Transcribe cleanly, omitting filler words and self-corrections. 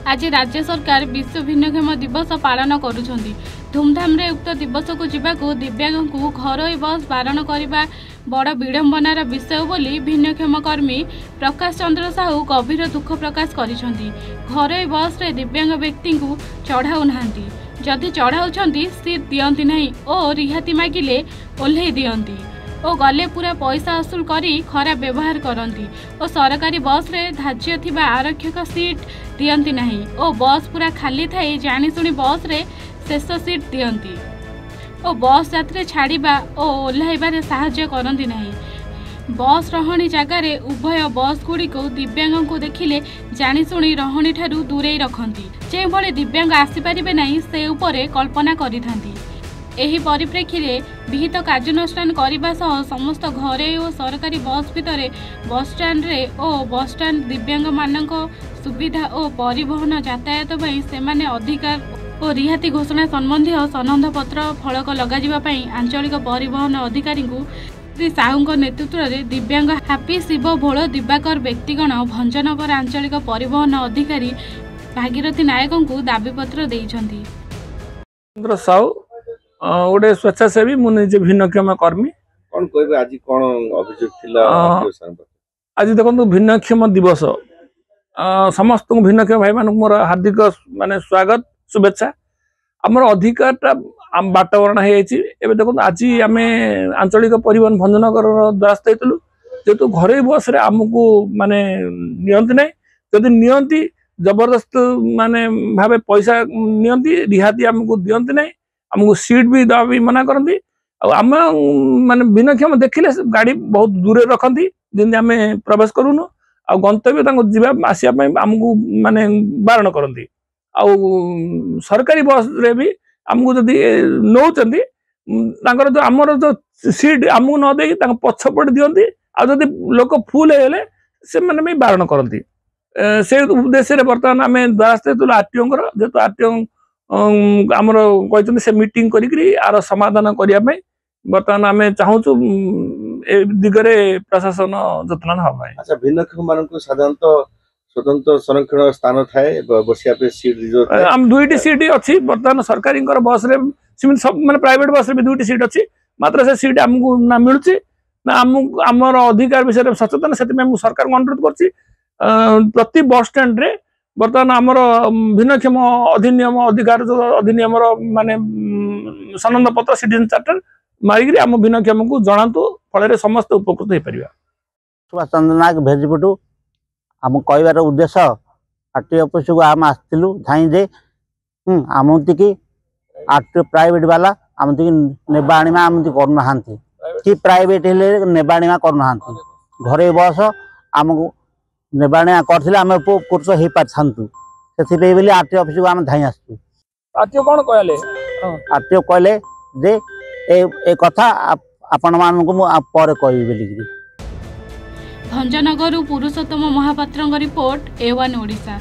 आज राज्य सरकार विश्व भिन्नक्षम दिवस पालन करुछंती। धूमधाम रे उक्त दिवस को जीवाकू दिव्यांग को घरोई बस बारण करने बड़ विडंबनार विषय बोली भिन्नक्षम कर्मी प्रकाश चंद्र साहू गभीर दुख प्रकाश करिसेंती। घरोई बस रे दिव्यांग व्यक्ति को चढ़ाऊ नाहांती, जदि चढ़ाउछंती सीट दियंती नहीं और रिहाती मागिले ओल्हे दियंती और गले पूरा पैसा असुल करी खराब व्यवहार करती और सरकारी बस रे धार्य थिबा आरक्षक सीट दियंती नहीं और बस पूरा खाली थाई जानीशुणी बस रे शेष सीट दियंती और बस यात्री छाड़िबा और ओह्लाइबारे साहाय्य करती नहीं। बस रहणी जगार उभय बस गुड़ी को दिव्यांग को देखिले जानीशुणी रहणी ठारू दूरे रखती, जे भले दिव्यांग आसीपारे नहीं से उपरे कल्पना करिथांती। एही परिप्रेक्षी में विहित कार्यानुष्ठान करने सह समस्त घरे और सरकारी बस भितर बस स्टैंड रे और बस स्टैंड दिव्यांग मानक सुविधा और परिवहन यातायात से अधिकार और रिहाती घोषणा संबंधी सनंद पत्र फलक लगाई आंचलिक परिवहन अधिकारी श्री साहू नेतृत्व में दिव्यांग हापी शिव भोल दिवाकर व्यक्तिगण भंजनगर आंचलिक परिवहन अधिकारी भागीरथी नायक को दाबीपत्र देइछंती। गोटे स्वेच्छासेवी मुझे भिन्नक्षम कर्मी कौन कहबे आज कौन अभियोग थिला आज देखो भिन्नक्षम दिवस समस्त भिन्नक्षम भाई मान मोर हार्दिक माने स्वागत शुभेच्छा। आमर अधिकार बाटवरण हो देखो आज आम आंचलिक परिवहन भंजनगर द्वारस्थ होलु जेतु घरे बस रे आमको माने नियंती नहीं, जदि नियंती जबरदस्त माने भावे पैसा नियंती रिहाती आमको दियंती नहीं, आमको सीट भी दवा भी मना करती। आम माने भिन्नक्षम देखिले गाड़ी बहुत दूर रखती जमी आम प्रवेश करूनु आ गंतव्य जीवा आसवाई आमको माने बारण करती। सरकारी बस रे भी आमको जदि नौचंती जो आमर जो सीट आमको न दे पछपट दियंती आ जदि लोक फुल हेले से माने भी बारण करती। से उद्देश्य बर्तमान आम द्वारस्थ आरटीओ जेहेतु आरटीओ आमर कहते से मीटिंग करी आर समाधान करने बर्तमान आम चाहूँ ए दिगरे प्रशासन जत्न हवा। अच्छा भिन्नक्षम मान साधारणतः स्वतंत्र संरक्षण स्थान थाए बसिया पे सीट आम दुईटी सीट अच्छी बर्तमान सरकारी बस रे सब माने प्राइवेट बस रे भी दुईटी सीट अच्छी, मात्र से सीट आमको ना मिलूची ना आमर अधिकार विषय सचेतन से सरकार को अनुरोध करछि प्रति बस स्टैंड रे बर्तमान आमर भिन्नक्षम अधिनियम अधिकार जो अधिनियम माने सनंद पत्र सिटीजन चार्टर मारिक आम भिन्नक्षम को जनातु फल समस्त उपकृत हो पार। सुभाष चंद्र नायक भेजपटू आम कहबार उद्देश्य आरटीओ ऑफिस को आम आसलु धाई दे आमती की आरटीओ प्राइवेट वाला आमती नेबा आनिमा आमती करना कि प्राइवेट नेबा आनिमा करना घरे बस आमको नेबाणिया करथिले आमे पुरुष हे पाछांतु सेथिले बेली आरटीओ ऑफिस को आम धाई आसु। आरटीओ कोन कहले आरटीओ कहले जे ए कथा आपण मानकु मु पर कहि बेली। भंजनगर पुरुषोत्तम महापात्र रिपोर्ट A1 ओडिशा।